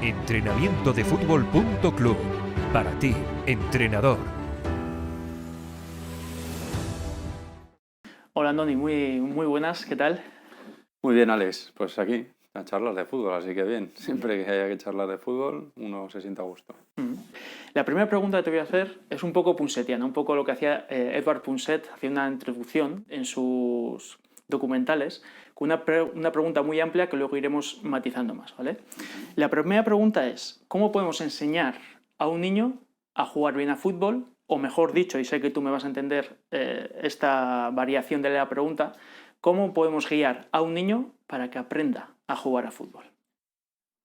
Entrenamientodefutbol.club. Para ti, entrenador. Hola Andoni, muy buenas, ¿qué tal? Muy bien, Alex. Pues aquí, a charlas de fútbol, así que bien. Siempre que haya que charlar de fútbol, uno se sienta a gusto. La primera pregunta que te voy a hacer es un poco punsetiana, un poco lo que hacía Edvard Punset, hacía una introducción en sus documentales, con una pregunta muy amplia que luego iremos matizando más, ¿vale? La primera pregunta es, ¿cómo podemos enseñar a un niño a jugar bien a fútbol? O mejor dicho, y sé que tú me vas a entender esta variación de la pregunta, ¿cómo podemos guiar a un niño para que aprenda a jugar a fútbol?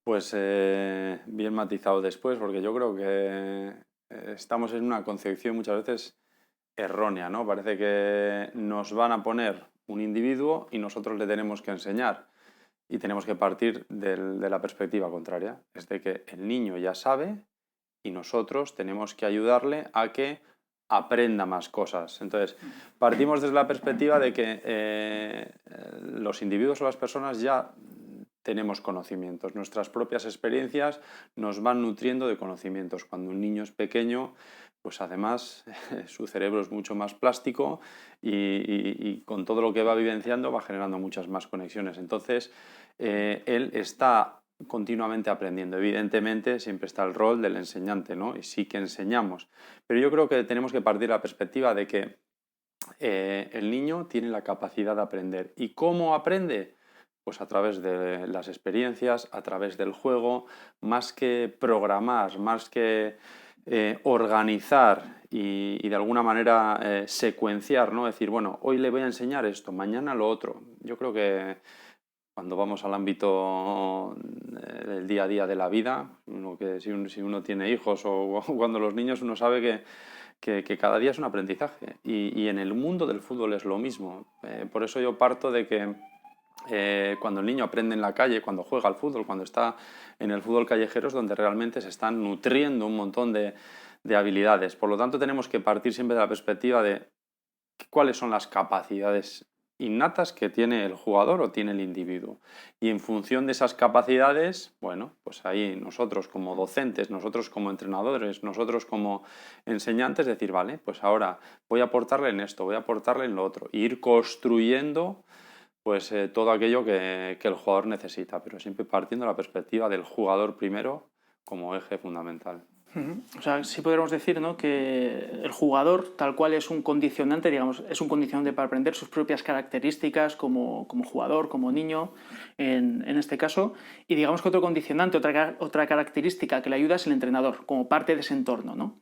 Pues bien matizado después, porque yo creo que estamos en una concepción muchas veces errónea, ¿no? Parece que nos van a poner un individuo y nosotros le tenemos que enseñar. Y tenemos que partir de la perspectiva contraria, es de que el niño ya sabe y nosotros tenemos que ayudarle a que aprenda más cosas. Entonces, partimos desde la perspectiva de que los individuos o las personas ya tenemos conocimientos. Nuestras propias experiencias nos van nutriendo de conocimientos. Cuando un niño es pequeño, pues además su cerebro es mucho más plástico y con todo lo que va vivenciando va generando muchas más conexiones. Entonces, él está continuamente aprendiendo. Evidentemente, siempre está el rol del enseñante, ¿no? Y sí que enseñamos. Pero yo creo que tenemos que partir de la perspectiva de que el niño tiene la capacidad de aprender. ¿Y cómo aprende? Pues a través de las experiencias, a través del juego, más que programar, más que organizar y de alguna manera secuenciar, ¿no? Decir, bueno, hoy le voy a enseñar esto, mañana lo otro. Yo creo que cuando vamos al ámbito del día a día de la vida, si uno tiene hijos o cuando los niños, uno sabe que cada día es un aprendizaje y en el mundo del fútbol es lo mismo. Por eso yo parto de que cuando el niño aprende en la calle, cuando juega al fútbol, cuando está en el fútbol callejero es donde realmente se están nutriendo un montón de habilidades. Por lo tanto, tenemos que partir siempre de la perspectiva de cuáles son las capacidades innatas que tiene el jugador o tiene el individuo. Y en función de esas capacidades, bueno, pues ahí nosotros como docentes, nosotros como entrenadores, nosotros como enseñantes, decir, vale, pues ahora voy a aportarle en esto, voy a aportarle en lo otro, e ir construyendo pues todo aquello que el jugador necesita, pero siempre partiendo de la perspectiva del jugador primero como eje fundamental. O sea, sí podríamos decir, ¿no?, que el jugador tal cual es un condicionante, digamos, es un condicionante para aprender sus propias características como jugador, como niño, en este caso, y digamos que otro condicionante, otra característica que le ayuda es el entrenador, como parte de ese entorno, ¿no?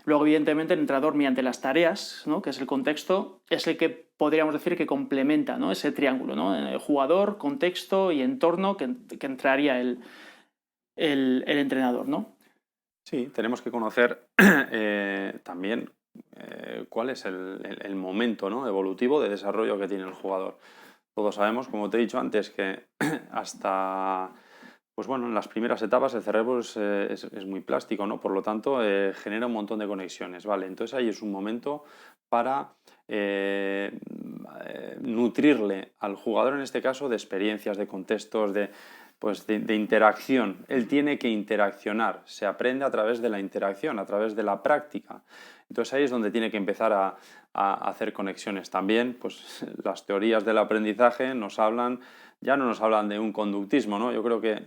Luego, evidentemente, el entrenador, mediante las tareas, ¿no?, que es el contexto, es el que podríamos decir que complementa, ¿no?, ese triángulo, ¿no?, el jugador, contexto y entorno que entraría el entrenador, ¿no? Sí, tenemos que conocer también cuál es el momento, ¿no?, evolutivo de desarrollo que tiene el jugador. Todos sabemos, como te he dicho antes, que hasta pues bueno, en las primeras etapas el cerebro es muy plástico, ¿no? Por lo tanto, genera un montón de conexiones, ¿vale? Entonces ahí es un momento para nutrirle al jugador, en este caso, de experiencias, de contextos, de interacción. Él tiene que interaccionar, se aprende a través de la interacción, a través de la práctica. Entonces ahí es donde tiene que empezar a hacer conexiones. También, pues las teorías del aprendizaje ya no nos hablan de un conductismo, ¿no? Yo creo que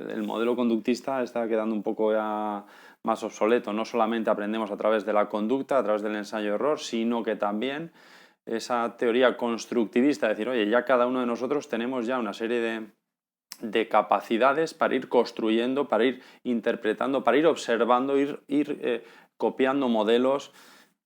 el modelo conductista está quedando un poco ya más obsoleto. No solamente aprendemos a través de la conducta, a través del ensayo-error, sino que también esa teoría constructivista, de decir, oye, ya cada uno de nosotros tenemos ya una serie de capacidades para ir construyendo, para ir interpretando, para ir observando, ir copiando modelos,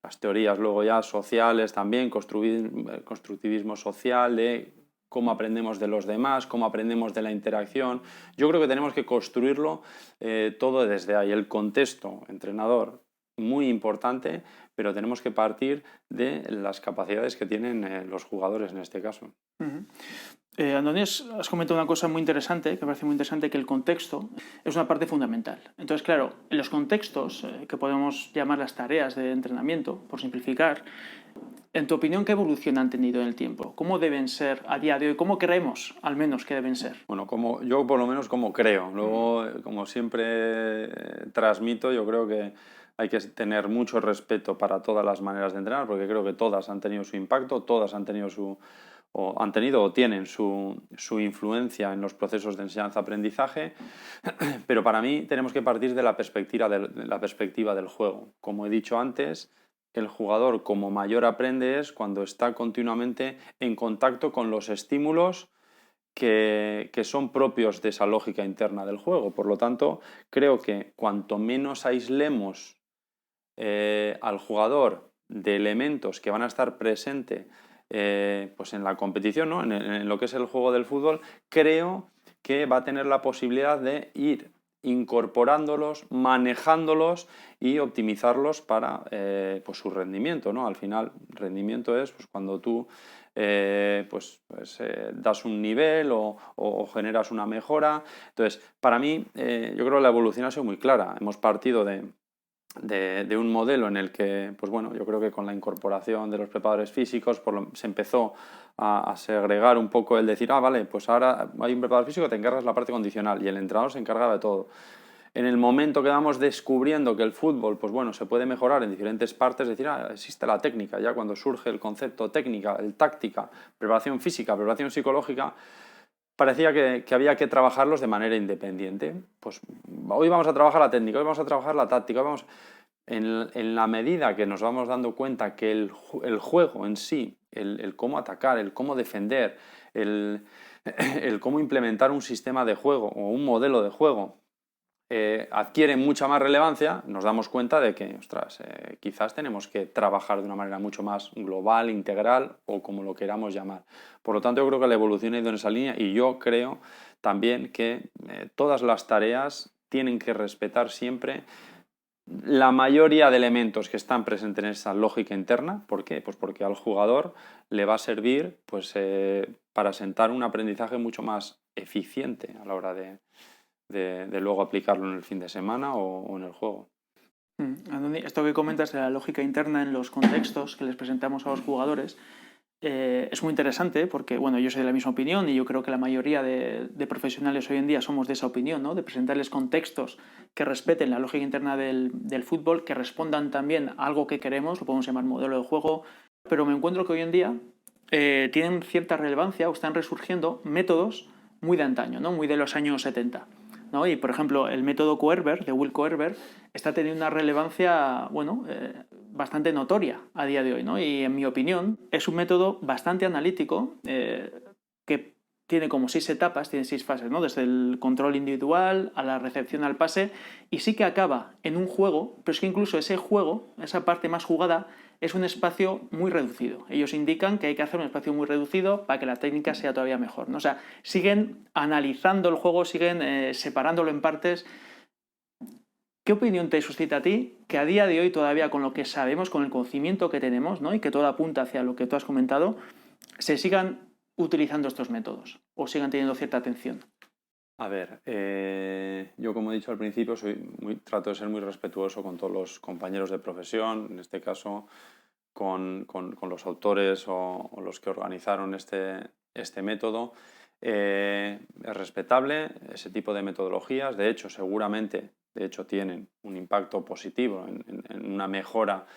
las teorías luego ya sociales también, constructivismo social, de cómo aprendemos de los demás, cómo aprendemos de la interacción. Yo creo que tenemos que construirlo todo desde ahí. El contexto, entrenador, muy importante, pero tenemos que partir de las capacidades que tienen los jugadores en este caso. Andoni, has comentado una cosa muy interesante, que me parece muy interesante, que el contexto es una parte fundamental. Entonces, claro, en los contextos, que podemos llamar las tareas de entrenamiento, por simplificar, En tu opinión, ¿qué evolución han tenido en el tiempo? ¿Cómo deben ser a día de hoy? ¿Cómo creemos, al menos, que deben ser? Bueno, yo por lo menos como creo. Luego, como siempre transmito, yo creo que hay que tener mucho respeto para todas las maneras de entrenar, porque creo que todas han tenido su impacto, todas han tenido o tienen su influencia en los procesos de enseñanza-aprendizaje, pero para mí tenemos que partir de la perspectiva del juego. Como he dicho antes, el jugador como mayor aprende es cuando está continuamente en contacto con los estímulos que son propios de esa lógica interna del juego. Por lo tanto, creo que cuanto menos aislemos al jugador de elementos que van a estar presentes pues en la competición, ¿no? en lo que es el juego del fútbol, creo que va a tener la posibilidad de ir incorporándolos, manejándolos y optimizarlos para pues su rendimiento, ¿no? Al final, rendimiento es pues, cuando tú das un nivel o generas una mejora. Entonces, para mí, yo creo que la evolución ha sido muy clara. Hemos partido de un modelo en el que, pues bueno, yo creo que con la incorporación de los preparadores físicos se empezó a segregar un poco el decir, vale, pues ahora hay un preparador físico, te encargas la parte condicional y el entrenador se encarga de todo. En el momento que vamos descubriendo que el fútbol, pues bueno, se puede mejorar en diferentes partes, decir, existe la técnica, ya cuando surge el concepto técnica, el táctica, preparación física, preparación psicológica, parecía que había que trabajarlos de manera independiente. Pues hoy vamos a trabajar la técnica, hoy vamos a trabajar la táctica, en la medida que nos vamos dando cuenta que el juego en sí, el cómo atacar, el cómo defender, el cómo implementar un sistema de juego o un modelo de juego adquiere mucha más relevancia, nos damos cuenta de que, quizás tenemos que trabajar de una manera mucho más global, integral o como lo queramos llamar. Por lo tanto, yo creo que la evolución ha ido en esa línea y yo creo también que todas las tareas tienen que respetar siempre la mayoría de elementos que están presentes en esa lógica interna. ¿Por qué? Pues porque al jugador le va a servir pues, para sentar un aprendizaje mucho más eficiente a la hora de luego aplicarlo en el fin de semana o en el juego. Andoni, esto que comentas de la lógica interna en los contextos que les presentamos a los jugadores es muy interesante porque, bueno, yo soy de la misma opinión y yo creo que la mayoría de profesionales hoy en día somos de esa opinión, ¿no? De presentarles contextos que respeten la lógica interna del fútbol, que respondan también a algo que queremos, lo podemos llamar modelo de juego, pero me encuentro que hoy en día tienen cierta relevancia o están resurgiendo métodos muy de antaño, ¿no? Muy de los años 70. ¿No? Y, por ejemplo, el método Koerber, de Will Koerber, está teniendo una relevancia, bueno, bastante notoria a día de hoy, ¿no? Y, en mi opinión, es un método bastante analítico que tiene como 6 etapas, tiene 6 fases, ¿no? Desde el control individual a la recepción al pase, y sí que acaba en un juego, pero es que incluso ese juego, esa parte más jugada, es un espacio muy reducido. Ellos indican que hay que hacer un espacio muy reducido para que la técnica sea todavía mejor, ¿no? O sea, siguen analizando el juego, siguen separándolo en partes. ¿Qué opinión te suscita a ti que a día de hoy todavía con lo que sabemos, con el conocimiento que tenemos, ¿no? Y que todo apunta hacia lo que tú has comentado, se sigan utilizando estos métodos o sigan teniendo cierta atención? A ver, yo como he dicho al principio, trato de ser muy respetuoso con todos los compañeros de profesión, en este caso con los autores o los que organizaron este método. Es respetable ese tipo de metodologías, de hecho seguramente tienen un impacto positivo en una mejora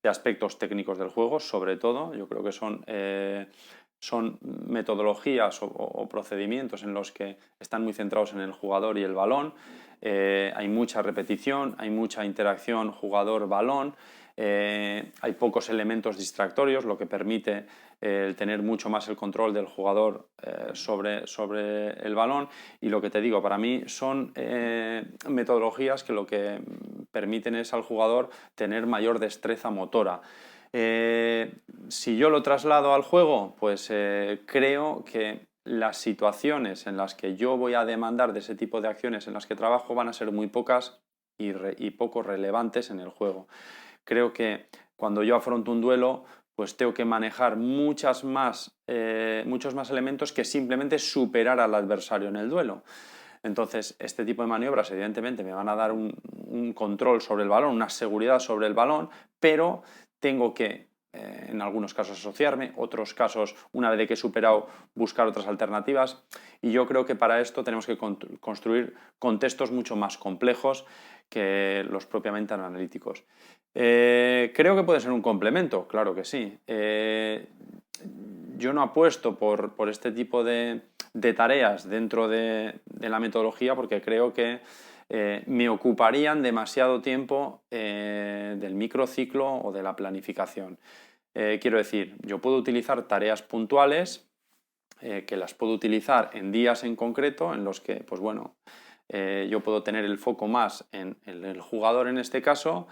de aspectos técnicos del juego, sobre todo yo creo que son metodologías o procedimientos en los que están muy centrados en el jugador y el balón. Hay mucha repetición, hay mucha interacción jugador-balón, hay pocos elementos distractorios, lo que permite tener mucho más el control del jugador sobre el balón. Y lo que te digo, para mí son metodologías que lo que permiten es al jugador tener mayor destreza motora. Si yo lo traslado al juego, pues creo que las situaciones en las que yo voy a demandar de ese tipo de acciones en las que trabajo van a ser muy pocas y poco relevantes en el juego. Creo que cuando yo afronto un duelo, pues tengo que manejar muchos más elementos que simplemente superar al adversario en el duelo. Entonces, este tipo de maniobras, evidentemente, me van a dar un control sobre el balón, una seguridad sobre el balón, pero tengo que en algunos casos asociarme, otros casos, una vez que he superado, buscar otras alternativas. Y yo creo que para esto tenemos que construir contextos mucho más complejos que los propiamente analíticos. Creo que puede ser un complemento, claro que sí. Yo no apuesto por este tipo de tareas dentro de la metodología porque creo que me ocuparían demasiado tiempo del microciclo o de la planificación. Quiero decir, yo puedo utilizar tareas puntuales que las puedo utilizar en días en concreto en los que, pues bueno, yo puedo tener el foco más en el jugador en este caso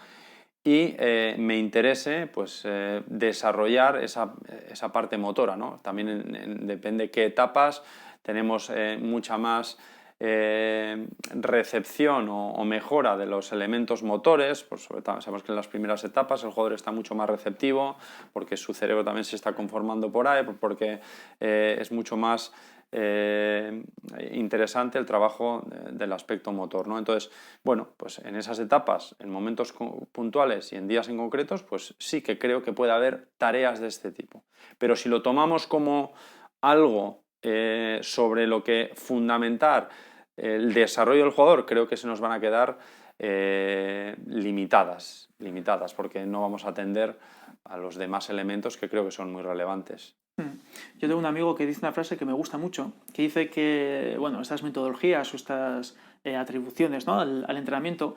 y me interese pues, desarrollar esa parte motora, ¿no? También depende qué etapas tenemos mucha más recepción o mejora de los elementos motores, pues sobre todo sabemos que en las primeras etapas el jugador está mucho más receptivo porque su cerebro también se está conformando por ahí, porque es mucho más interesante el trabajo del aspecto motor, ¿no? Entonces, bueno, pues en esas etapas, en momentos puntuales y en días en concretos, pues sí que creo que puede haber tareas de este tipo. Pero si lo tomamos como algo sobre lo que fundamentar el desarrollo del jugador, creo que se nos van a quedar limitadas, porque no vamos a atender a los demás elementos que creo que son muy relevantes. Yo tengo un amigo que dice una frase que me gusta mucho, que dice que, bueno, estas metodologías o estas atribuciones, ¿no?, al entrenamiento,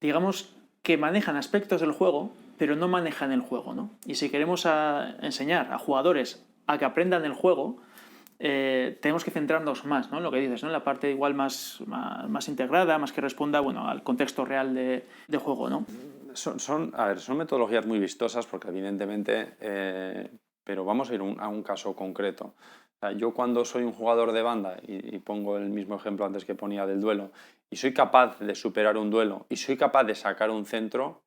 digamos que manejan aspectos del juego, pero no manejan el juego, ¿no? Y si queremos enseñar a jugadores a que aprendan el juego, tenemos que centrarnos más, ¿no?, en lo que dices, ¿no?, en la parte igual más integrada, más que responda, bueno, al contexto real de juego, ¿no? Son metodologías muy vistosas porque evidentemente, pero vamos a ir a un caso concreto. O sea, yo cuando soy un jugador de banda, y pongo el mismo ejemplo antes que ponía del duelo, y soy capaz de superar un duelo y soy capaz de sacar un centro,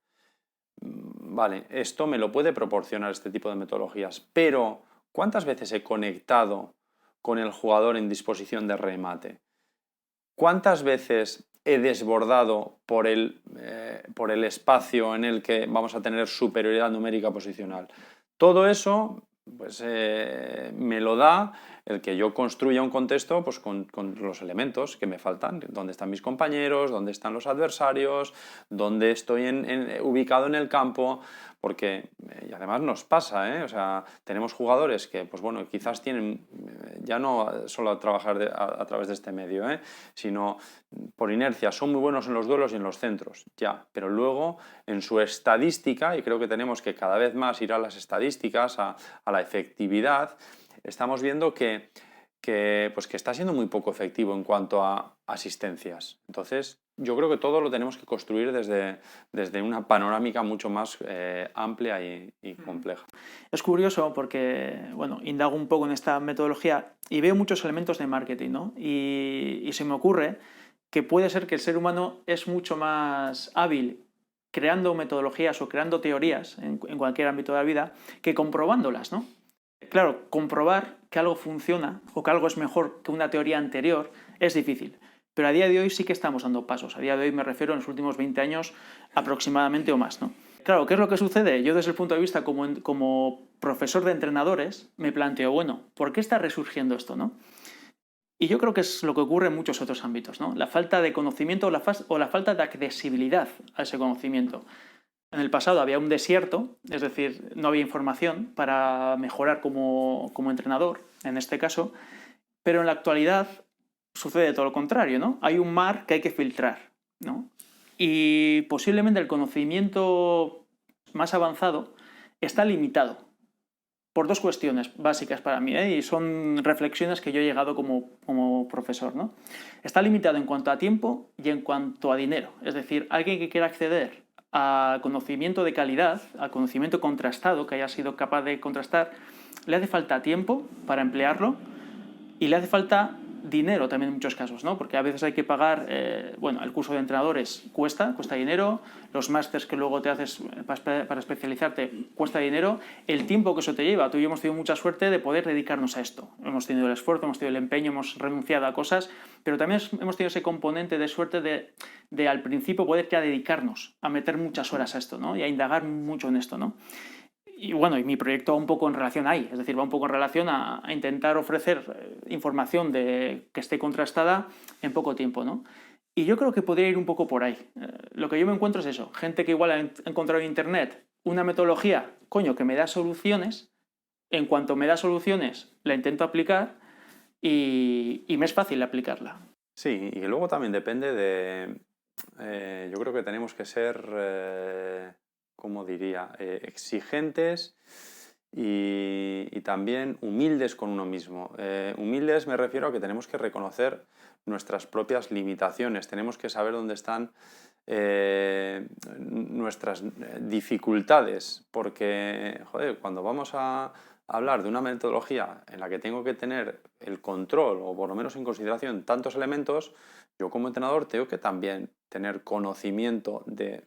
vale, esto me lo puede proporcionar este tipo de metodologías, pero ¿cuántas veces he conectado con el jugador en disposición de remate? ¿Cuántas veces he desbordado por el espacio en el que vamos a tener superioridad numérica posicional? Todo eso pues, me lo da el que yo construya un contexto pues, con los elementos que me faltan. ¿Dónde están mis compañeros? ¿Dónde están los adversarios? ¿Dónde estoy ubicado en el campo? Porque, y además nos pasa, o sea, tenemos jugadores que, pues bueno, quizás tienen, ya no solo a trabajar a través de este medio, sino por inercia, son muy buenos en los duelos y en los centros, ya, pero luego en su estadística, y creo que tenemos que cada vez más ir a las estadísticas, a la efectividad, estamos viendo que está siendo muy poco efectivo en cuanto a asistencias. Entonces, yo creo que todo lo tenemos que construir desde una panorámica mucho más amplia y compleja. Es curioso porque, bueno, indago un poco en esta metodología y veo muchos elementos de marketing, ¿no? Y se me ocurre que puede ser que el ser humano es mucho más hábil creando metodologías o creando teorías en cualquier ámbito de la vida que comprobándolas, ¿no? Claro, comprobar que algo funciona o que algo es mejor que una teoría anterior es difícil. Pero a día de hoy sí que estamos dando pasos. A día de hoy me refiero en los últimos 20 años aproximadamente o más, ¿no? Claro, ¿qué es lo que sucede? Yo desde el punto de vista como profesor de entrenadores me planteo, bueno, ¿por qué está resurgiendo esto, no? Y yo creo que es lo que ocurre en muchos otros ámbitos, ¿no? La falta de conocimiento o la falta de accesibilidad a ese conocimiento. En el pasado había un desierto, es decir, no había información para mejorar como entrenador, en este caso, pero en la actualidad sucede todo lo contrario, ¿no? Hay un mar que hay que filtrar, ¿no? Y posiblemente el conocimiento más avanzado está limitado por dos cuestiones básicas para mí, y son reflexiones que yo he llegado como profesor, ¿no? Está limitado en cuanto a tiempo y en cuanto a dinero. Es decir, alguien que quiera acceder a conocimiento de calidad, a conocimiento contrastado, que haya sido capaz de contrastar, le hace falta tiempo para emplearlo y le hace falta dinero también en muchos casos, ¿no? Porque a veces hay que pagar, bueno, el curso de entrenadores cuesta dinero, los másters que luego te haces para especializarte cuesta dinero, el tiempo que eso te lleva. Tú y yo hemos tenido mucha suerte de poder dedicarnos a esto. Hemos tenido el esfuerzo, hemos tenido el empeño, hemos renunciado a cosas, pero también hemos tenido ese componente de suerte de al principio poder ya dedicarnos a meter muchas horas a esto, ¿no? Y a indagar mucho en esto, ¿no? y bueno, y mi proyecto va un poco en relación ahí, es decir, va un poco en relación a intentar ofrecer información que esté contrastada en poco tiempo, ¿no? Y yo creo que podría ir un poco por ahí. Lo que yo me encuentro es eso, gente que igual ha encontrado en internet una metodología, coño, que me da soluciones, en cuanto me da soluciones la intento aplicar y me es fácil aplicarla. Sí, y luego también depende de... yo creo que tenemos que ser, ¿cómo diría? Exigentes y también humildes con uno mismo. Humildes me refiero a que tenemos que reconocer nuestras propias limitaciones, tenemos que saber dónde están nuestras dificultades, porque, joder, cuando vamos a hablar de una metodología en la que tengo que tener el control, o por lo menos en consideración, tantos elementos, yo como entrenador tengo que también tener conocimiento de...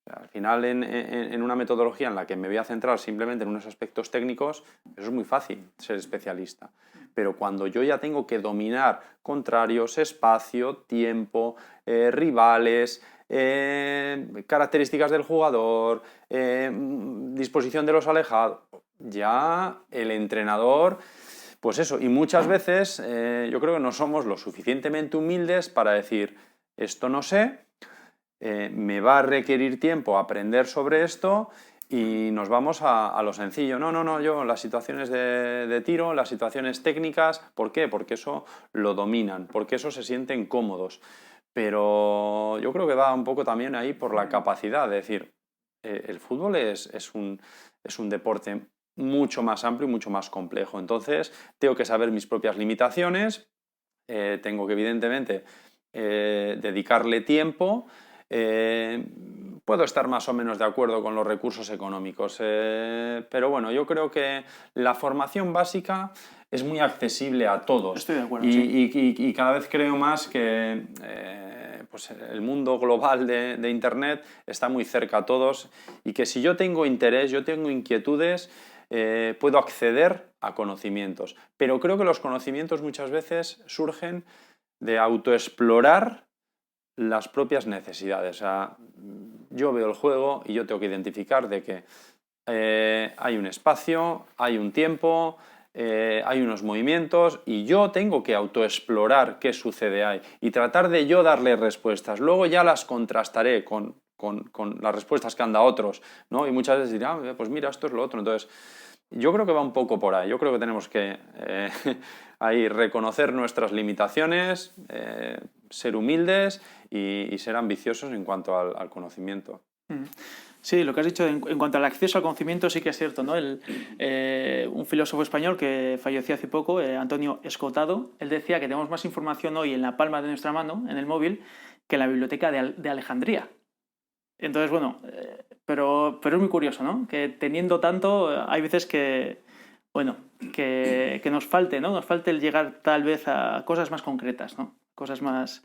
Al final, en una metodología en la que me voy a centrar simplemente en unos aspectos técnicos, eso es muy fácil, ser especialista. Pero cuando yo ya tengo que dominar contrarios, espacio, tiempo, rivales, características del jugador, disposición de los alejados, ya el entrenador, pues eso, y muchas veces yo creo que no somos lo suficientemente humildes para decir, esto no sé, me va a requerir tiempo aprender sobre esto y nos vamos a lo sencillo. No, yo las situaciones de tiro, las situaciones técnicas, ¿por qué? Porque eso lo dominan, porque eso se sienten cómodos. Pero yo creo que va un poco también ahí por la capacidad, de decir, el fútbol es un deporte mucho más amplio y mucho más complejo. Entonces, tengo que saber mis propias limitaciones, tengo que evidentemente dedicarle tiempo. Puedo estar más o menos de acuerdo con los recursos económicos, pero bueno, yo creo que la formación básica es muy accesible a todos. Estoy de acuerdo, sí. Y cada vez creo más que pues el mundo global de Internet está muy cerca a todos y que si yo tengo interés, yo tengo inquietudes, puedo acceder a conocimientos. Pero creo que los conocimientos muchas veces surgen de autoexplorar las propias necesidades. O sea, yo veo el juego y yo tengo que identificar de que hay un espacio, hay un tiempo, hay unos movimientos y yo tengo que autoexplorar qué sucede ahí y tratar de yo darle respuestas. Luego ya las contrastaré con las respuestas que han dado otros, ¿no? Y muchas veces dirán, pues mira, esto es lo otro. Entonces, yo creo que va un poco por ahí. Yo creo que tenemos que ahí reconocer nuestras limitaciones, ser humildes y ser ambiciosos en cuanto al conocimiento. Sí, lo que has dicho en cuanto al acceso al conocimiento sí que es cierto, ¿no? Un filósofo español que falleció hace poco, Antonio Escotado, él decía que tenemos más información hoy en la palma de nuestra mano, en el móvil, que en la biblioteca de Alejandría. Entonces, bueno, pero es muy curioso, ¿no? Que teniendo tanto, hay veces que, bueno, que nos falte, ¿no? Nos falte el llegar tal vez a cosas más concretas, ¿no? Cosas más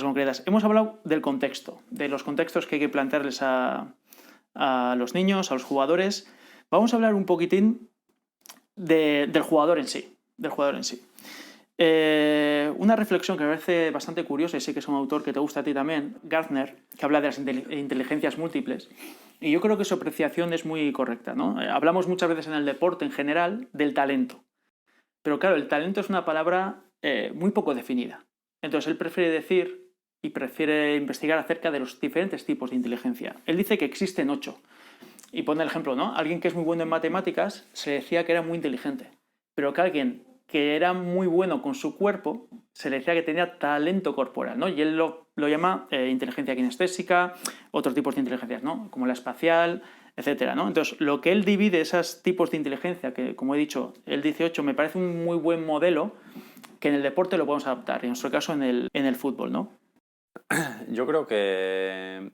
concretas. Hemos hablado del contexto, de los contextos que hay que plantearles a los niños, a los jugadores. Vamos a hablar un poquitín del jugador en sí. Una reflexión que me parece bastante curiosa, y sé que es un autor que te gusta a ti también, Gardner, que habla de las inteligencias múltiples, y yo creo que su apreciación es muy correcta, ¿no? Hablamos muchas veces en el deporte en general del talento, pero claro, el talento es una palabra muy poco definida. Entonces él prefiere decir y prefiere investigar acerca de los diferentes tipos de inteligencia. Él dice que existen 8. Y pone el ejemplo, ¿no? Alguien que es muy bueno en matemáticas se decía que era muy inteligente, pero que alguien que era muy bueno con su cuerpo se le decía que tenía talento corporal, ¿no? Y él lo llama inteligencia kinestésica, otros tipos de inteligencias, ¿no? Como la espacial, etcétera, ¿no? Entonces, lo que él divide esos tipos de inteligencia, que como he dicho, él dice 8, me parece un muy buen modelo que en el deporte lo podemos adaptar, en nuestro caso en el fútbol, ¿no? Yo creo que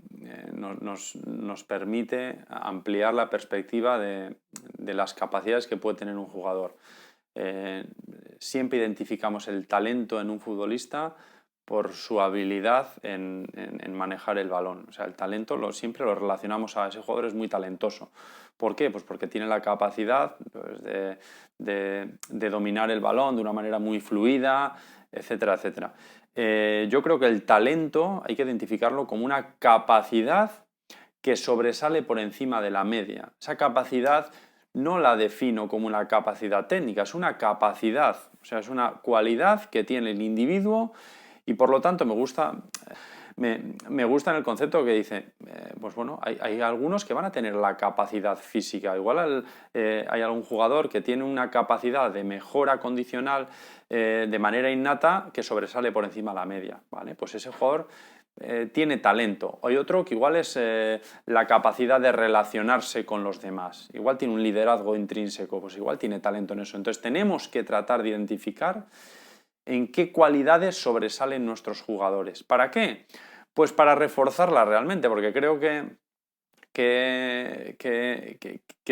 nos permite ampliar la perspectiva de las capacidades que puede tener un jugador. Siempre identificamos el talento en un futbolista por su habilidad en manejar el balón. O sea, el talento siempre lo relacionamos a ese jugador, es muy talentoso. ¿Por qué? Pues porque tiene la capacidad pues, de dominar el balón de una manera muy fluida, etcétera, etcétera. Yo creo que el talento hay que identificarlo como una capacidad que sobresale por encima de la media. Esa capacidad no la defino como una capacidad técnica, es una capacidad, o sea, es una cualidad que tiene el individuo y por lo tanto me gusta en el concepto que dice, pues bueno, hay algunos que van a tener la capacidad física, igual hay algún jugador que tiene una capacidad de mejora condicional de manera innata que sobresale por encima de la media, ¿vale? Pues ese jugador tiene talento. Hay otro que igual es la capacidad de relacionarse con los demás. Igual tiene un liderazgo intrínseco, pues igual tiene talento en eso. Entonces tenemos que tratar de identificar en qué cualidades sobresalen nuestros jugadores. ¿Para qué? Pues para reforzarlas realmente, porque creo que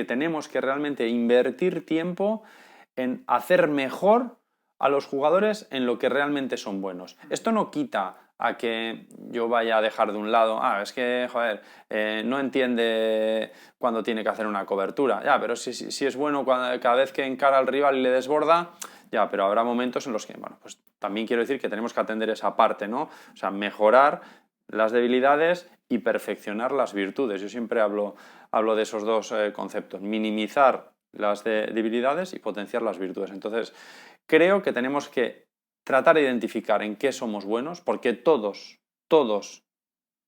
tenemos que realmente invertir tiempo en hacer mejor a los jugadores en lo que realmente son buenos. Esto no quita a que yo vaya a dejar de un lado, es que, joder, no entiende cuando tiene que hacer una cobertura, ya, pero si es bueno cada vez que encara al rival y le desborda, ya, pero habrá momentos en los que, bueno, pues también quiero decir que tenemos que atender esa parte, ¿no? O sea, mejorar las debilidades y perfeccionar las virtudes. Yo siempre hablo de esos dos conceptos, minimizar las debilidades y potenciar las virtudes. Entonces, creo que tenemos que tratar de identificar en qué somos buenos, porque todos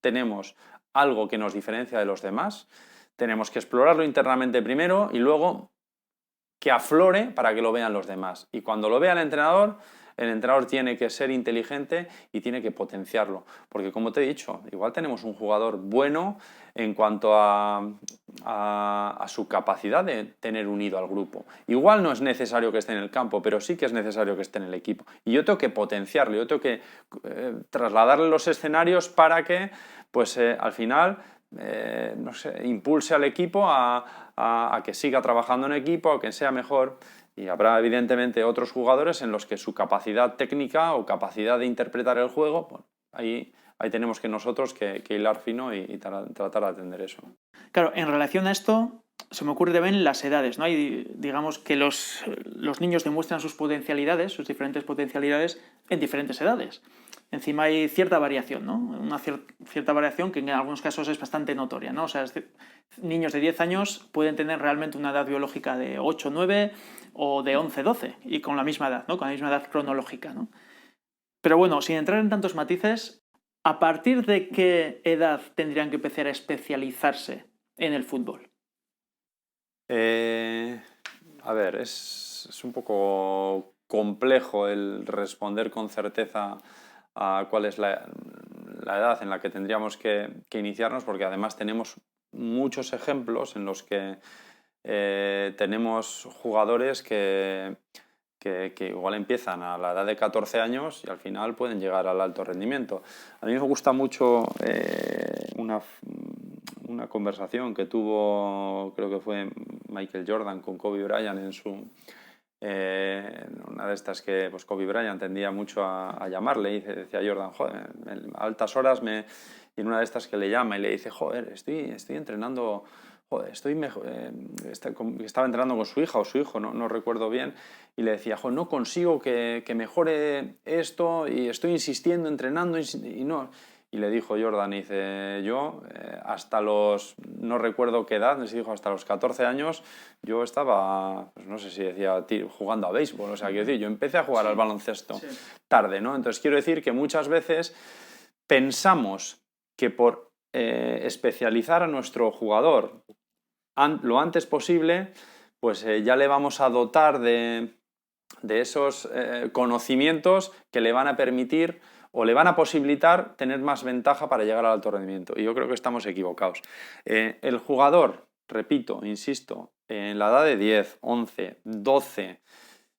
tenemos algo que nos diferencia de los demás. Tenemos que explorarlo internamente primero y luego que aflore para que lo vean los demás. Y cuando lo vea el entrenador tiene que ser inteligente y tiene que potenciarlo. Porque como te he dicho, igual tenemos un jugador bueno en cuanto a su capacidad de tener unido al grupo. Igual no es necesario que esté en el campo, pero sí que es necesario que esté en el equipo. Y yo tengo que potenciarlo, yo tengo que trasladarle los escenarios para que, pues al final, no sé, impulse al equipo a que siga trabajando en equipo, a que sea mejor. Y habrá evidentemente otros jugadores en los que su capacidad técnica o capacidad de interpretar el juego, bueno, ahí tenemos que nosotros que hilar fino y tratar de atender eso. Claro, en relación a esto, se me ocurre también las edades, ¿no? Hay, digamos que los niños demuestran sus potencialidades, sus diferentes potencialidades en diferentes edades. Encima hay cierta variación, ¿no? Una cierta variación que en algunos casos es bastante notoria, ¿no? O sea, niños de 10 años pueden tener realmente una edad biológica de 8, 9 o de 11, 12 y con la misma edad, ¿no? Con la misma edad cronológica, ¿no? Pero bueno, sin entrar en tantos matices, ¿a partir de qué edad tendrían que empezar a especializarse en el fútbol? A ver, es un poco complejo el responder con certeza a cuál es la edad en la que tendríamos que iniciarnos, porque además tenemos muchos ejemplos en los que tenemos jugadores que igual empiezan a la edad de 14 años y al final pueden llegar al alto rendimiento. A mí me gusta mucho una conversación que tuvo, creo que fue Michael Jordan con Kobe Bryant una de estas que pues Kobe Bryant tendía mucho a llamarle y decía Jordan, joder, a altas horas y en una de estas que le llama y le dice, joder, estoy entrenando, joder, estoy mejor, estaba entrenando con su hija o su hijo, no recuerdo bien, y le decía, joder, no consigo que mejore esto y estoy insistiendo, entrenando y no. Y le dijo Jordan, dice, yo hasta los, no recuerdo qué edad, dijo, hasta los 14 años yo estaba, pues no sé si decía, jugando a béisbol, o sea, quiero decir, yo empecé a jugar al baloncesto tarde, ¿no? Entonces quiero decir que muchas veces pensamos que por especializar a nuestro jugador lo antes posible, pues ya le vamos a dotar de esos conocimientos que le van a permitir o le van a posibilitar tener más ventaja para llegar al alto rendimiento. Y yo creo que estamos equivocados. El jugador, repito, insisto, en la edad de 10, 11, 12,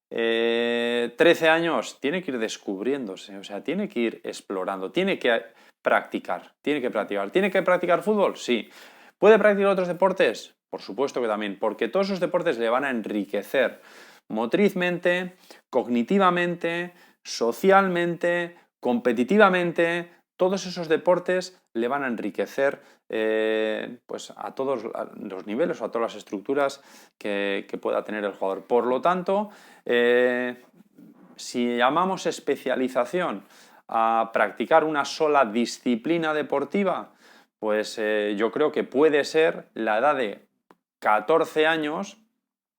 13 años, tiene que ir descubriéndose, o sea, tiene que ir explorando, tiene que practicar. ¿Tiene que practicar fútbol? Sí. ¿Puede practicar otros deportes? Por supuesto que también, porque todos esos deportes le van a enriquecer motrizmente, cognitivamente, socialmente, competitivamente. Todos esos deportes le van a enriquecer pues a todos los niveles o a todas las estructuras que pueda tener el jugador. Por lo tanto, si llamamos especialización a practicar una sola disciplina deportiva, pues yo creo que puede ser la edad de 14 años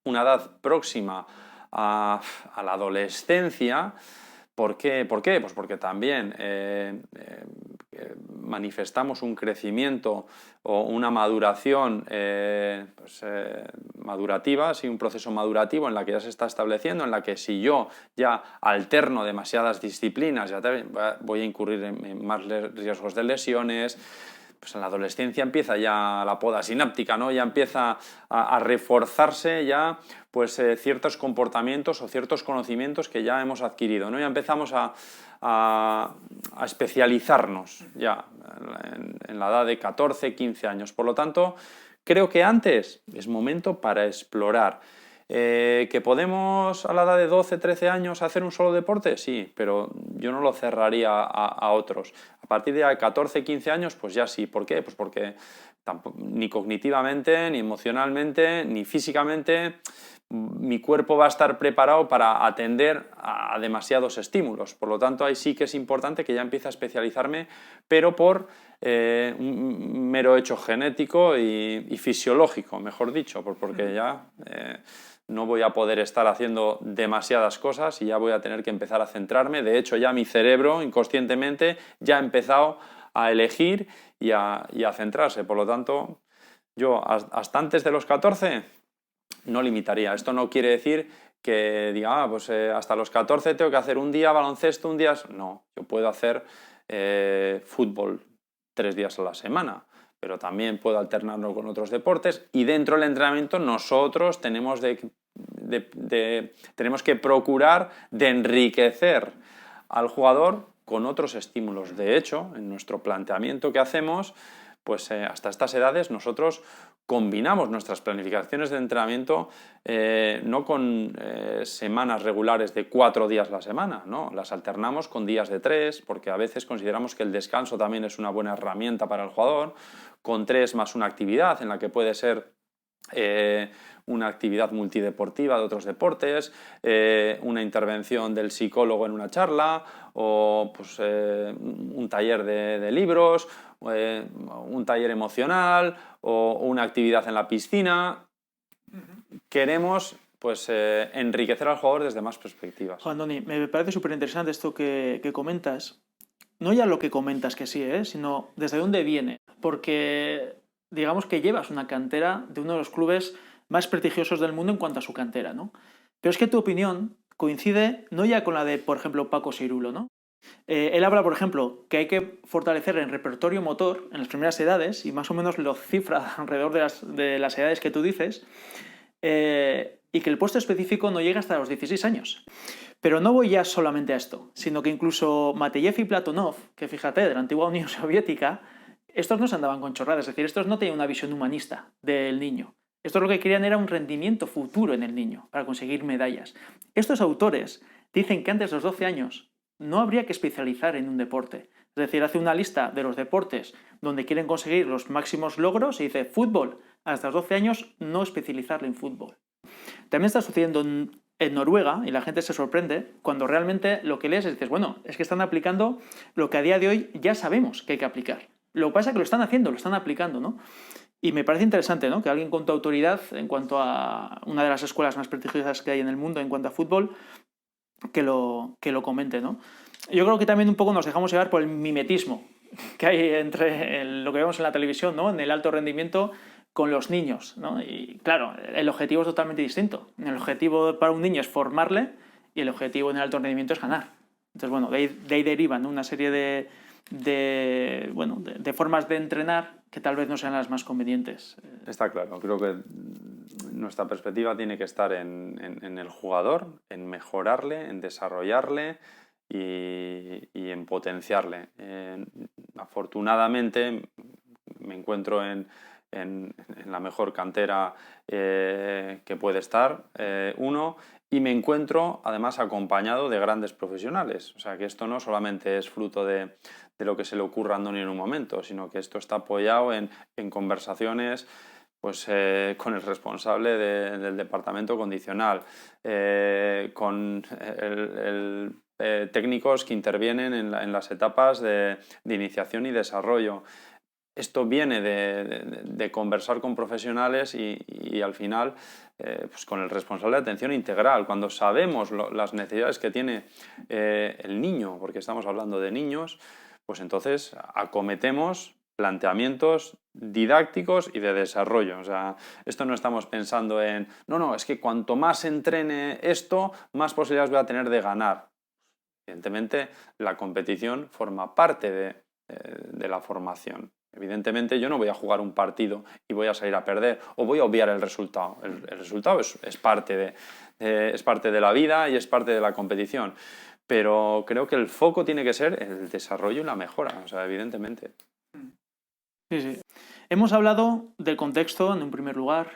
una edad próxima a la adolescencia. ¿Por qué? Pues porque también manifestamos un crecimiento o una maduración madurativa, sí, un proceso madurativo en la que ya se está estableciendo, en la que si yo ya alterno demasiadas disciplinas, ya voy a incurrir en más riesgos de lesiones. Pues en la adolescencia empieza ya la poda sináptica, ¿no? Ya empieza a reforzarse ya pues, ciertos comportamientos o ciertos conocimientos que ya hemos adquirido, ¿no? Ya empezamos a especializarnos ya en la edad de 14, 15 años. Por lo tanto, creo que antes es momento para explorar. ¿Que podemos a la edad de 12, 13 años hacer un solo deporte? Sí, pero yo no lo cerraría a otros. A partir de 14, 15 años, pues ya sí. ¿Por qué? Pues porque ni cognitivamente, ni emocionalmente, ni físicamente mi cuerpo va a estar preparado para atender a demasiados estímulos. Por lo tanto, ahí sí que es importante que ya empiece a especializarme, pero por un mero hecho genético y fisiológico, mejor dicho, porque ya no voy a poder estar haciendo demasiadas cosas y ya voy a tener que empezar a centrarme. De hecho, ya mi cerebro, inconscientemente, ya ha empezado a elegir y a centrarse. Por lo tanto, yo hasta antes de los 14 no limitaría. Esto no quiere decir que diga, pues hasta los 14 tengo que hacer un día baloncesto, un día... No, yo puedo hacer fútbol 3 días a la semana, pero también puedo alternarlo con otros deportes, y dentro del entrenamiento nosotros tenemos que procurar de enriquecer al jugador con otros estímulos. De hecho, en nuestro planteamiento que hacemos, pues hasta estas edades nosotros combinamos nuestras planificaciones de entrenamiento no con semanas regulares de 4 días a la semana, no, las alternamos con días de 3, porque a veces consideramos que el descanso también es una buena herramienta para el jugador, con 3 más una actividad en la que puede ser una actividad multideportiva de otros deportes, una intervención del psicólogo en una charla, o pues, un taller de libros, un taller emocional o una actividad en la piscina. Queremos pues, enriquecer al jugador desde más perspectivas. Juan Doni, me parece súper interesante esto que comentas. No ya lo que comentas que sí, sino desde dónde viene. Porque digamos que llevas una cantera de uno de los clubes más prestigiosos del mundo en cuanto a su cantera, ¿no? Pero es que tu opinión coincide no ya con la de, por ejemplo, Paco Cirulo, ¿no? Él habla, por ejemplo, que hay que fortalecer el repertorio motor en las primeras edades, y más o menos lo cifra alrededor de las edades que tú dices, y que el puesto específico no llega hasta los 16 años. Pero no voy ya solamente a esto, sino que incluso Mateyev y Platonov, que fíjate, de la antigua Unión Soviética, estos no se andaban con chorradas, es decir, estos no tenían una visión humanista del niño. Estos lo que querían era un rendimiento futuro en el niño, para conseguir medallas. Estos autores dicen que antes de los 12 años no habría que especializar en un deporte. Es decir, hace una lista de los deportes donde quieren conseguir los máximos logros y dice, fútbol, hasta los 12 años no especializarle en fútbol. También está sucediendo en Noruega, y la gente se sorprende cuando realmente lo que lees es, dices, bueno, es que están aplicando lo que a día de hoy ya sabemos que hay que aplicar. Lo que pasa es que lo están haciendo, lo están aplicando, ¿no? Y me parece interesante, ¿no?, que alguien con tu autoridad en cuanto a una de las escuelas más prestigiosas que hay en el mundo en cuanto a fútbol, que lo comente, ¿no? Yo creo que también un poco nos dejamos llevar por el mimetismo que hay entre lo que vemos en la televisión, ¿no?, en el alto rendimiento con los niños, ¿no? Y claro, el objetivo es totalmente distinto. El objetivo para un niño es formarle y el objetivo en el alto rendimiento es ganar. Entonces, bueno, de ahí derivan, ¿no?, una serie de formas de entrenar que tal vez no sean las más convenientes. Está claro, creo que nuestra perspectiva tiene que estar en el jugador, en mejorarle, en desarrollarle y en potenciarle. Afortunadamente me encuentro en la mejor cantera que puede estar uno, y me encuentro además acompañado de grandes profesionales. O sea que esto no solamente es fruto de lo que se le ocurra a Andoni en un momento, sino que esto está apoyado en conversaciones pues, con el responsable del departamento condicional, con técnicos que intervienen en las etapas de iniciación y desarrollo. esto viene de conversar con profesionales y al final pues con el responsable de atención integral. Cuando sabemos las necesidades que tiene el niño, porque estamos hablando de niños, pues entonces acometemos planteamientos didácticos y de desarrollo. O sea, esto no estamos pensando en, no, es que cuanto más entrene esto, más posibilidades voy a tener de ganar. Evidentemente, la competición forma parte de la formación. Evidentemente yo no voy a jugar un partido y voy a salir a perder o voy a obviar el resultado. El resultado es parte de la vida y es parte de la competición. Pero creo que el foco tiene que ser el desarrollo y la mejora, o sea, evidentemente. Sí. Hemos hablado del contexto en un primer lugar,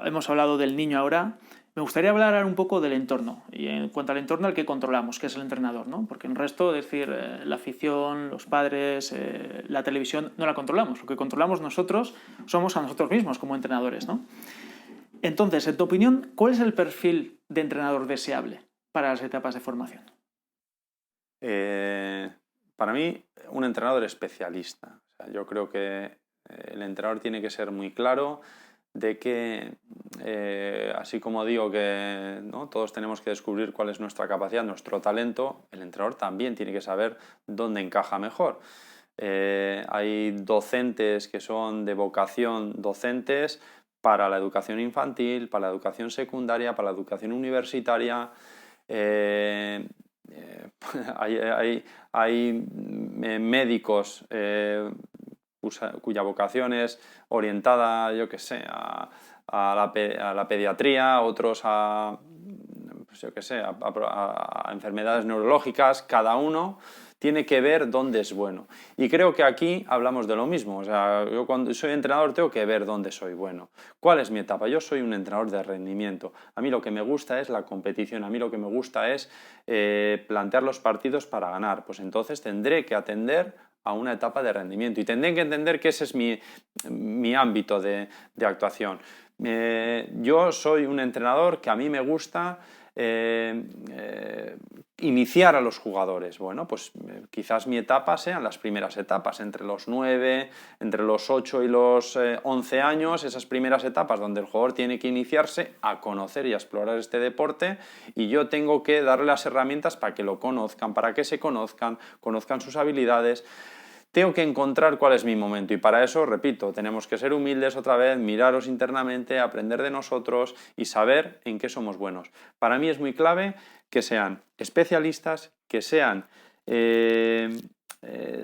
hemos hablado del niño ahora. Me gustaría hablar un poco del entorno, y en cuanto al entorno al que controlamos, que es el entrenador, ¿no? Porque el resto, es decir, la afición, los padres, la televisión, no la controlamos. Lo que controlamos nosotros somos a nosotros mismos como entrenadores, ¿no? Entonces, en tu opinión, ¿cuál es el perfil de entrenador deseable para las etapas de formación? Para mí, un entrenador especialista. O sea, yo creo que el entrenador tiene que ser muy claro de que, así como digo que, ¿no?, todos tenemos que descubrir cuál es nuestra capacidad, nuestro talento, el entrenador también tiene que saber dónde encaja mejor. Hay docentes que son de vocación docentes para la educación infantil, para la educación secundaria, para la educación universitaria. Hay médicos cuya vocación es orientada, yo qué sé, a la pediatría, otros a enfermedades neurológicas. Cada uno tiene que ver dónde es bueno. Y creo que aquí hablamos de lo mismo. O sea, yo cuando soy entrenador tengo que ver dónde soy bueno. ¿Cuál es mi etapa? Yo soy un entrenador de rendimiento. A mí lo que me gusta es la competición. A mí lo que me gusta es plantear los partidos para ganar. Pues entonces tendré que atender a una etapa de rendimiento y tendré que entender que ese es mi ámbito de actuación. Yo soy un entrenador que a mí me gusta iniciar a los jugadores. Bueno, pues quizás mi etapa sean las primeras etapas, entre los 9, entre los 8 y los 11 años, esas primeras etapas donde el jugador tiene que iniciarse a conocer y a explorar este deporte, y yo tengo que darle las herramientas para que lo conozcan, para que se conozcan sus habilidades. Tengo que encontrar cuál es mi momento y para eso, repito, tenemos que ser humildes otra vez, miraros internamente, aprender de nosotros y saber en qué somos buenos. Para mí es muy clave que sean especialistas, que sean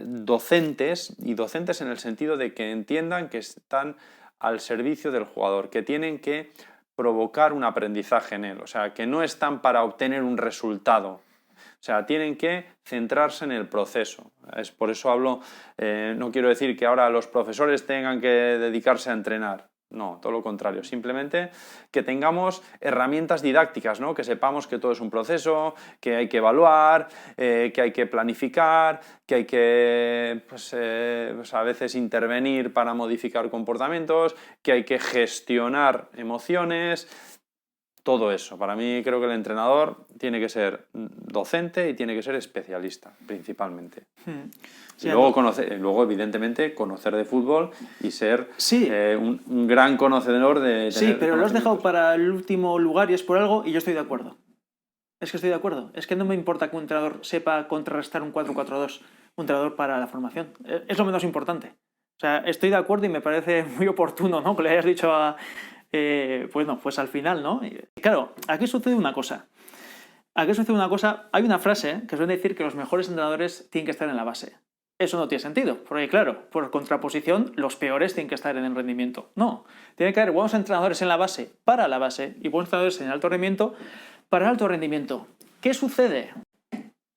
docentes, y docentes en el sentido de que entiendan que están al servicio del jugador, que tienen que provocar un aprendizaje en él, o sea, que no están para obtener un resultado. O sea, tienen que centrarse en el proceso. Por eso hablo, no quiero decir que ahora los profesores tengan que dedicarse a entrenar. No, todo lo contrario. Simplemente que tengamos herramientas didácticas, ¿no? Que sepamos que todo es un proceso, que hay que evaluar, que hay que planificar, que hay que pues a veces intervenir para modificar comportamientos, que hay que gestionar emociones. Todo eso. Para mí creo que el entrenador tiene que ser docente y tiene que ser especialista, principalmente. Sí, y luego, evidentemente, conocer de fútbol y ser un gran conocedor de... Sí, pero lo has dejado para el último lugar y es por algo, y yo estoy de acuerdo. Es que estoy de acuerdo. Es que no me importa que un entrenador sepa contrarrestar un 4-4-2, un entrenador para la formación. Es lo menos importante. O sea, estoy de acuerdo y me parece muy oportuno, ¿no?, que le hayas dicho a... pues al final, ¿no? Y claro, aquí sucede una cosa. Hay una frase que suele decir que los mejores entrenadores tienen que estar en la base. Eso no tiene sentido, porque claro, por contraposición, los peores tienen que estar en el rendimiento. No, tiene que haber buenos entrenadores en la base para la base y buenos entrenadores en el alto rendimiento para el alto rendimiento. ¿Qué sucede?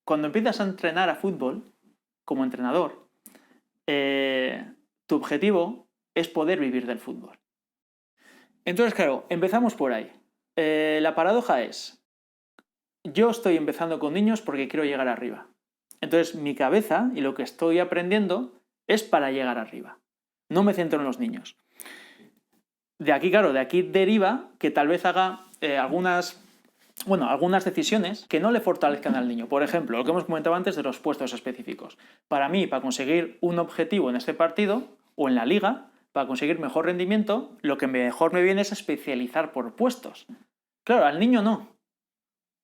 Cuando empiezas a entrenar a fútbol, como entrenador, tu objetivo es poder vivir del fútbol. Entonces, claro, empezamos por ahí. La paradoja es, yo estoy empezando con niños porque quiero llegar arriba. Entonces, mi cabeza y lo que estoy aprendiendo es para llegar arriba. No me centro en los niños. De aquí deriva que tal vez haga algunas decisiones que no le fortalezcan al niño. Por ejemplo, lo que hemos comentado antes de los puestos específicos. Para mí, para conseguir un objetivo en este partido, o en la liga, para conseguir mejor rendimiento, lo que mejor me viene es especializar por puestos. Claro, al niño no.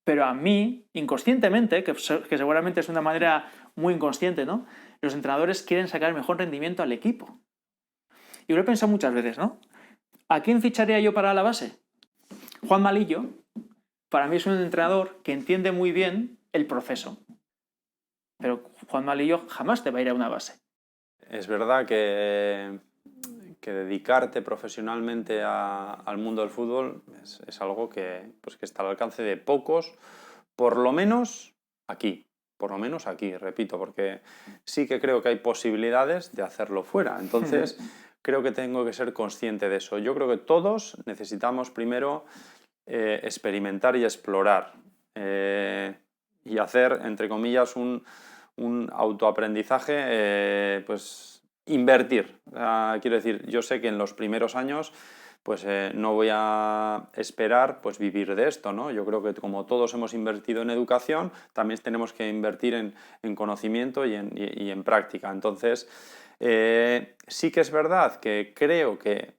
Pero a mí, inconscientemente, que seguramente es una manera muy inconsciente, ¿no? Los entrenadores quieren sacar el mejor rendimiento al equipo. Y lo he pensado muchas veces, ¿no? ¿A quién ficharía yo para la base? Juan Malillo, para mí es un entrenador que entiende muy bien el proceso. Pero Juan Malillo jamás te va a ir a una base. Es verdad que dedicarte profesionalmente al mundo del fútbol es algo que está al alcance de pocos, por lo menos aquí, repito, porque sí que creo que hay posibilidades de hacerlo fuera. Entonces, creo que tengo que ser consciente de eso. Yo creo que todos necesitamos primero experimentar y explorar y hacer, entre comillas, un autoaprendizaje, invertir. Quiero decir, yo sé que en los primeros años no voy a esperar vivir de esto, ¿no? Yo creo que como todos hemos invertido en educación, también tenemos que invertir en conocimiento y en práctica. Entonces, sí que es verdad que creo que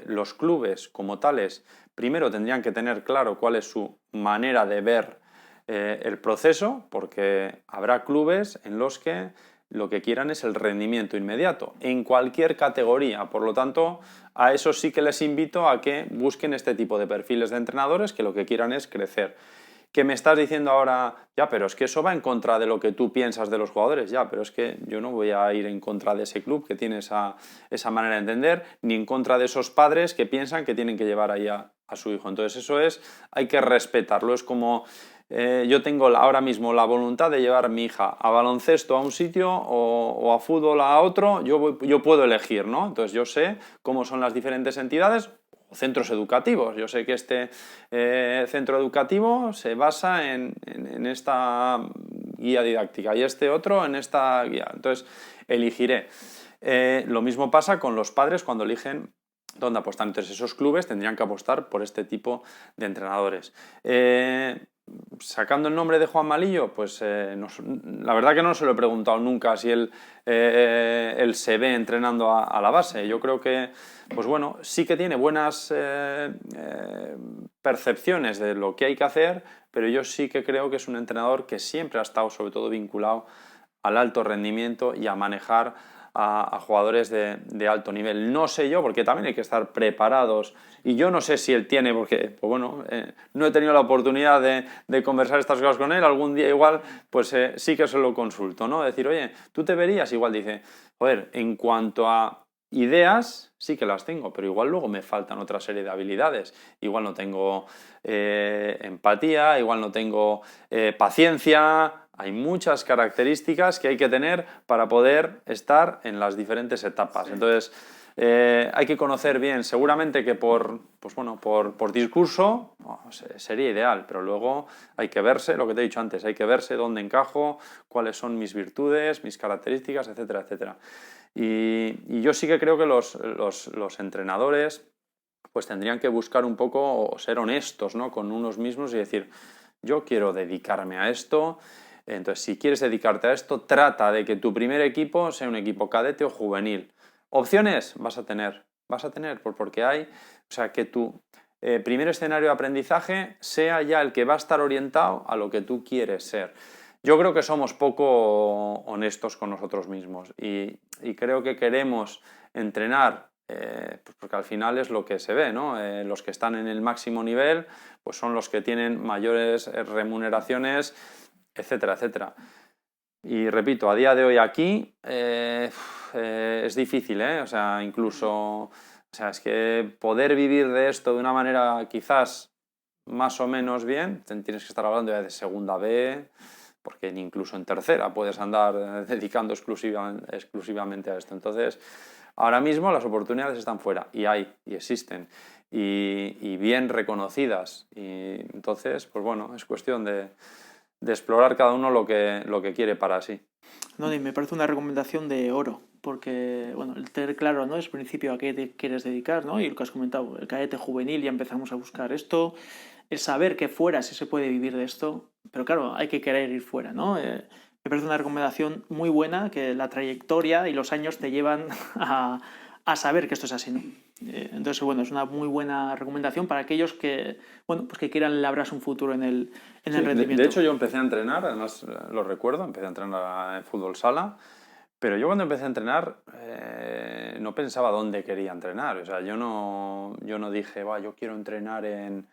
los clubes como tales primero tendrían que tener claro cuál es su manera de ver el proceso, porque habrá clubes en los que lo que quieran es el rendimiento inmediato, en cualquier categoría. Por lo tanto, a eso sí que les invito a que busquen este tipo de perfiles de entrenadores que lo que quieran es crecer. ¿Qué me estás diciendo ahora? Ya, pero es que eso va en contra de lo que tú piensas de los jugadores. Ya, pero es que yo no voy a ir en contra de ese club que tiene esa manera de entender, ni en contra de esos padres que piensan que tienen que llevar ahí a su hijo. Entonces eso hay que respetarlo. Es como yo tengo ahora mismo la voluntad de llevar a mi hija a baloncesto a un sitio o a fútbol a otro, yo puedo elegir, ¿no? Entonces yo sé cómo son las diferentes entidades o centros educativos. Yo sé que este centro educativo se basa en esta guía didáctica y este otro en esta guía. Entonces elegiré. Lo mismo pasa con los padres cuando eligen dónde apostar. Entonces esos clubes tendrían que apostar por este tipo de entrenadores. Sacando el nombre de Juan Malillo, la verdad que no se lo he preguntado nunca si él se ve entrenando a la base. Yo creo que, sí que tiene buenas percepciones de lo que hay que hacer, pero yo sí que creo que es un entrenador que siempre ha estado sobre todo vinculado al alto rendimiento y a manejar a jugadores de alto nivel. No sé yo, porque también hay que estar preparados, y yo no sé si él tiene, porque no he tenido la oportunidad de conversar estas cosas con él. Algún día igual sí que se lo consulto, ¿no? Decir, oye, ¿tú te verías? Igual dice, joder, en cuanto a ideas sí que las tengo, pero igual luego me faltan otra serie de habilidades. Igual no tengo empatía, igual no tengo paciencia. Hay muchas características que hay que tener para poder estar en las diferentes etapas. Entonces, hay que conocer bien. Seguramente que por discurso sería ideal, pero luego hay que verse, lo que te he dicho antes, hay que verse dónde encajo, cuáles son mis virtudes, mis características, etcétera, etcétera. Y yo sí que creo que los entrenadores tendrían que buscar un poco o ser honestos, ¿no?, con unos mismos y decir, yo quiero dedicarme a esto. Entonces, si quieres dedicarte a esto, trata de que tu primer equipo sea un equipo cadete o juvenil. Opciones vas a tener, porque hay, que tu primer escenario de aprendizaje sea ya el que va a estar orientado a lo que tú quieres ser. Yo creo que somos poco honestos con nosotros mismos y creo que queremos entrenar, porque al final es lo que se ve, ¿no? Los que están en el máximo nivel son los que tienen mayores remuneraciones, etcétera, etcétera. Y repito, a día de hoy aquí es difícil, ¿eh? Es que poder vivir de esto de una manera quizás más o menos bien, tienes que estar hablando ya de segunda B, porque incluso en tercera puedes andar dedicando exclusivamente a esto. Entonces, ahora mismo las oportunidades están fuera, y existen, y bien reconocidas. Y entonces, es cuestión de explorar cada uno lo que quiere para sí. No, y me parece una recomendación de oro, porque el tener claro, ¿no?, es el principio a qué te quieres dedicar, ¿no? Y lo que has comentado, el cadete juvenil, ya empezamos a buscar esto, el saber que fuera sí se puede vivir de esto, pero claro, hay que querer ir fuera, ¿no? me parece una recomendación muy buena, que la trayectoria y los años te llevan a saber que esto es así, ¿no? Entonces, bueno, es una muy buena recomendación para aquellos que, bueno, pues que quieran labrarse un futuro en el rendimiento. De hecho, yo empecé a entrenar, además lo recuerdo, empecé a entrenar en fútbol sala, pero yo cuando empecé a entrenar no pensaba dónde quería entrenar. O sea, yo no dije, yo quiero entrenar en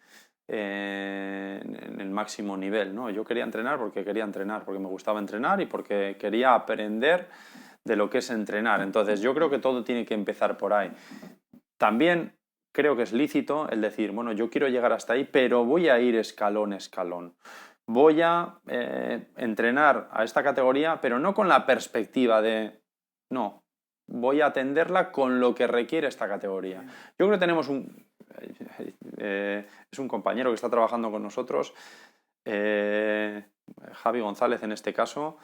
el máximo nivel, ¿no? Yo quería entrenar, porque me gustaba entrenar y porque quería aprender de lo que es entrenar. Entonces, yo creo que todo tiene que empezar por ahí. También creo que es lícito el decir, bueno, yo quiero llegar hasta ahí, pero voy a ir escalón a escalón. Voy a entrenar a esta categoría, pero no con la perspectiva de, no, voy a atenderla con lo que requiere esta categoría. Yo creo que tenemos es un compañero que está trabajando con nosotros, Javi González en este caso.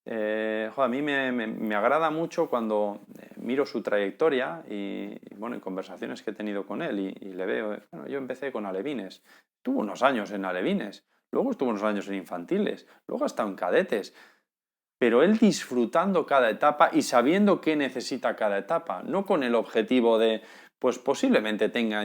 A mí me agrada mucho cuando miro su trayectoria y en conversaciones que he tenido con él y le veo, yo empecé con alevines, tuvo unos años en alevines, luego estuvo unos años en infantiles, luego ha estado en cadetes, pero él disfrutando cada etapa y sabiendo qué necesita cada etapa, no con el objetivo de, pues posiblemente tenga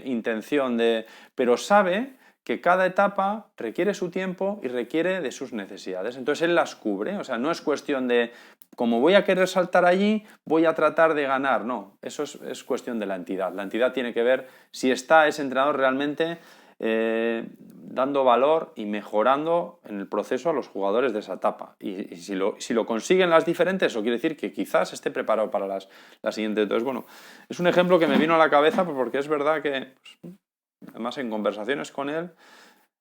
intención de, pero sabe que cada etapa requiere su tiempo y requiere de sus necesidades. Entonces él las cubre, o sea, no es cuestión de, como voy a querer saltar allí, voy a tratar de ganar, no, eso es cuestión de la entidad. La entidad tiene que ver si está ese entrenador realmente dando valor y mejorando en el proceso a los jugadores de esa etapa. Y si lo consiguen las diferentes, eso quiere decir que quizás esté preparado para la siguiente. Entonces, bueno, es un ejemplo que me vino a la cabeza porque es verdad que, pues, además en conversaciones con él,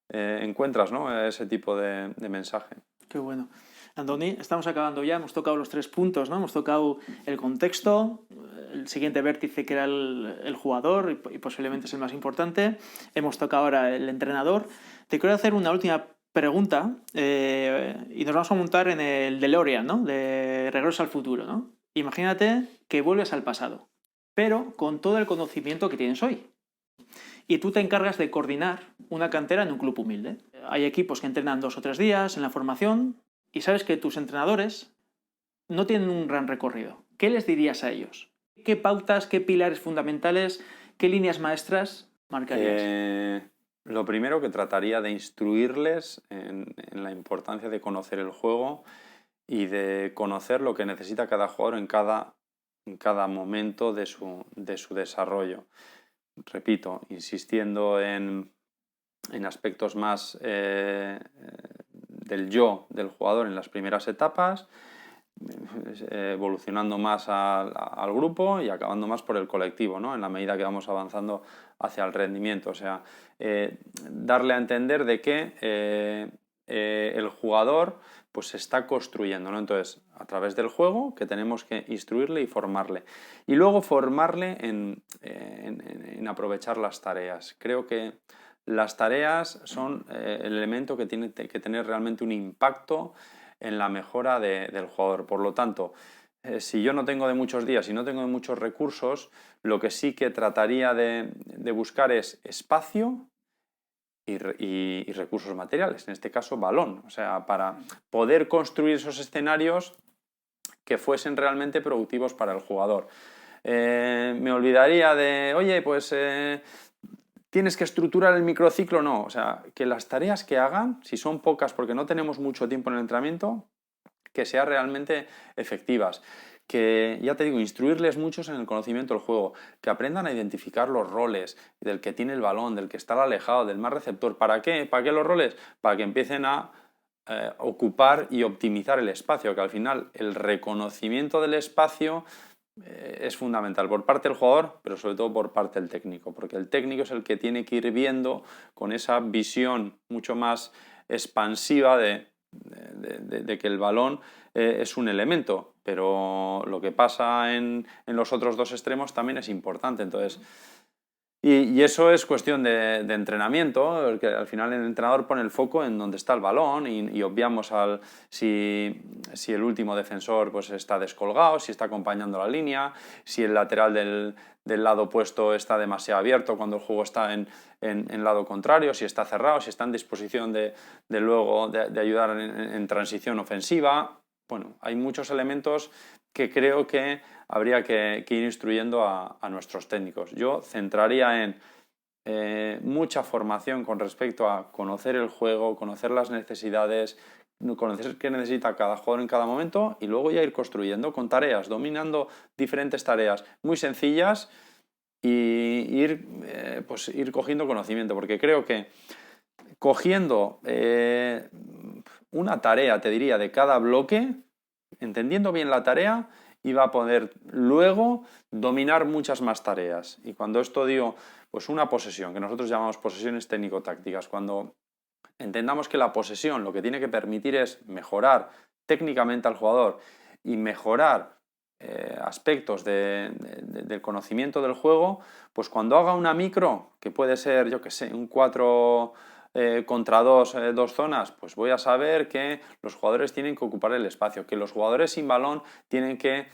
encuentras, ¿no?, ese tipo de mensaje. Qué bueno. Andoni, estamos acabando ya, hemos tocado los 3 puntos, ¿no? Hemos tocado el contexto, el siguiente vértice que era el jugador y posiblemente es el más importante. Hemos tocado ahora el entrenador. Te quiero hacer una última pregunta y nos vamos a montar en el DeLorean, ¿no? De Regreso al Futuro, ¿no? Imagínate que vuelves al pasado, pero con todo el conocimiento que tienes hoy. Y tú te encargas de coordinar una cantera en un club humilde. Hay equipos que entrenan 2 o 3 días en la formación y sabes que tus entrenadores no tienen un gran recorrido. ¿Qué les dirías a ellos? ¿Qué pautas, qué pilares fundamentales, qué líneas maestras marcarías? Lo primero, que trataría de instruirles en la importancia de conocer el juego y de conocer lo que necesita cada jugador en cada momento de su desarrollo. Repito, insistiendo en aspectos más del yo del jugador en las primeras etapas, evolucionando más al grupo y acabando más por el colectivo, ¿no?, en la medida que vamos avanzando hacia el rendimiento. O sea, darle a entender de que el jugador pues se está construyendo, ¿no? Entonces, a través del juego, que tenemos que instruirle y formarle. Y luego formarle en aprovechar las tareas. Creo que las tareas son el elemento que tiene que tener realmente un impacto en la mejora del jugador. Por lo tanto, si yo no tengo de muchos días y no tengo de muchos recursos, lo que sí que trataría de buscar es espacio y recursos materiales, en este caso balón, o sea, para poder construir esos escenarios que fuesen realmente productivos para el jugador. Me olvidaría de, oye, pues tienes que estructurar el microciclo, no, o sea, que las tareas que hagan, si son pocas porque no tenemos mucho tiempo en el entrenamiento, que sean realmente efectivas. Que, ya te digo, instruirles muchos en el conocimiento del juego, que aprendan a identificar los roles del que tiene el balón, del que está alejado, del más receptor. ¿Para qué? ¿Para qué los roles? Para que empiecen a ocupar y optimizar el espacio, que al final el reconocimiento del espacio es fundamental por parte del jugador, pero sobre todo por parte del técnico, porque el técnico es el que tiene que ir viendo con esa visión mucho más expansiva de que el balón es un elemento, pero lo que pasa en los otros 2 extremos también es importante. Entonces, Y eso es cuestión de entrenamiento, que al final el entrenador pone el foco en donde está el balón y obviamos si el último defensor pues, está descolgado, si está acompañando la línea, si el lateral del lado opuesto está demasiado abierto cuando el juego está en lado contrario, si está cerrado, si está en disposición de ayudar en transición ofensiva. Bueno, hay muchos elementos que creo que habría que ir instruyendo a nuestros técnicos. Yo centraría en mucha formación con respecto a conocer el juego, conocer las necesidades, conocer qué necesita cada jugador en cada momento y luego ya ir construyendo con tareas, dominando diferentes tareas muy sencillas y ir cogiendo conocimiento, porque creo que cogiendo una tarea, te diría, de cada bloque, entendiendo bien la tarea, iba a poder luego dominar muchas más tareas. Y cuando esto digo, pues una posesión, que nosotros llamamos posesiones técnico-tácticas, cuando entendamos que la posesión lo que tiene que permitir es mejorar técnicamente al jugador y mejorar aspectos del conocimiento del juego, pues cuando haga una micro, que puede ser, yo que sé, un 4 contra dos zonas, pues voy a saber que los jugadores tienen que ocupar el espacio, que los jugadores sin balón tienen que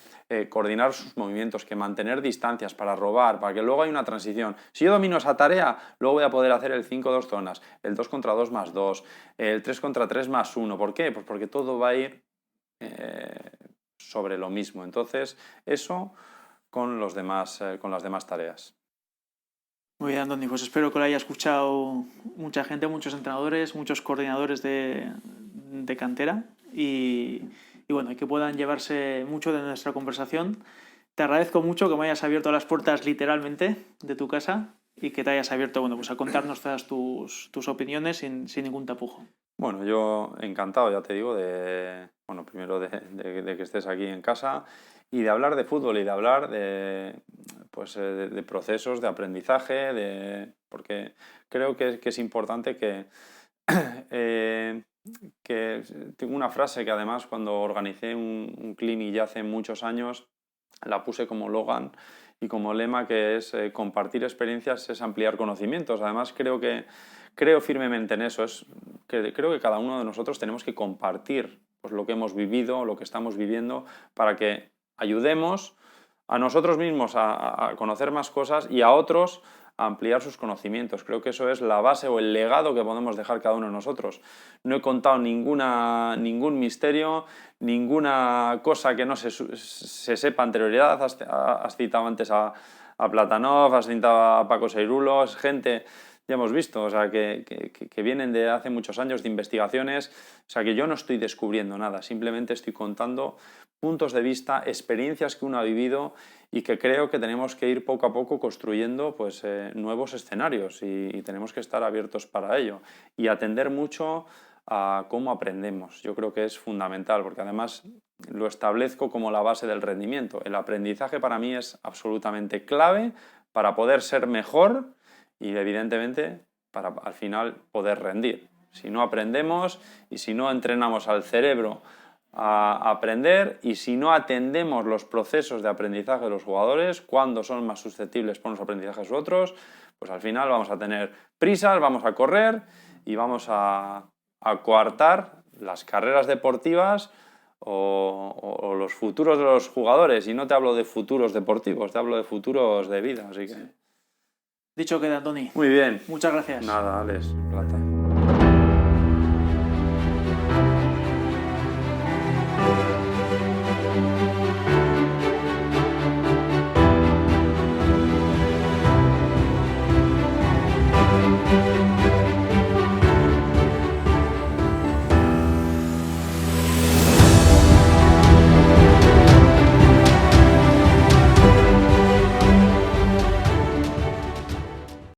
coordinar sus movimientos, que mantener distancias para robar, para que luego haya una transición. Si yo domino esa tarea, luego voy a poder hacer el 5-2 zonas, el 2 contra 2 más 2, el 3 contra 3 más 1. ¿Por qué? Pues porque todo va a ir sobre lo mismo. Entonces, eso con las demás tareas. Muy bien, Andoni, pues espero que lo haya escuchado mucha gente, muchos entrenadores, muchos coordinadores de cantera y bueno, y que puedan llevarse mucho de nuestra conversación. Te agradezco mucho que me hayas abierto las puertas literalmente de tu casa y que te hayas abierto, bueno, pues a contarnos todas tus opiniones sin ningún tapujo. Bueno, yo encantado, ya te digo, primero de que estés aquí en casa y de hablar de fútbol y de hablar de procesos de aprendizaje, porque creo que es importante que tengo una frase que además cuando organicé un clinic ya hace muchos años la puse como Logan y como lema, que es compartir experiencias es ampliar conocimientos. Además creo firmemente en eso, creo que cada uno de nosotros tenemos que compartir pues, lo que hemos vivido, lo que estamos viviendo, para que ayudemos a nosotros mismos a conocer más cosas y a otros a ampliar sus conocimientos. Creo que eso es la base o el legado que podemos dejar cada uno de nosotros. No he contado ningún misterio, ninguna cosa que no se sepa anterioridad. Has citado antes a Platanov, has citado a Paco Seirulo, es gente, ya hemos visto, o sea, que vienen de hace muchos años de investigaciones. O sea, que yo no estoy descubriendo nada, simplemente estoy contando puntos de vista, experiencias que uno ha vivido y que creo que tenemos que ir poco a poco construyendo pues, nuevos escenarios y tenemos que estar abiertos para ello y atender mucho a cómo aprendemos. Yo creo que es fundamental porque además lo establezco como la base del rendimiento. El aprendizaje para mí es absolutamente clave para poder ser mejor y evidentemente para al final poder rendir. Si no aprendemos y si no entrenamos al cerebro a aprender y si no atendemos los procesos de aprendizaje de los jugadores, cuando son más susceptibles por los aprendizajes u otros, pues al final vamos a tener prisas, vamos a correr y vamos a coartar las carreras deportivas o los futuros de los jugadores. Y no te hablo de futuros deportivos, te hablo de futuros de vida. Así que... Dicho queda, Andoni. Muy bien. Muchas gracias. Nada, Alex, plata.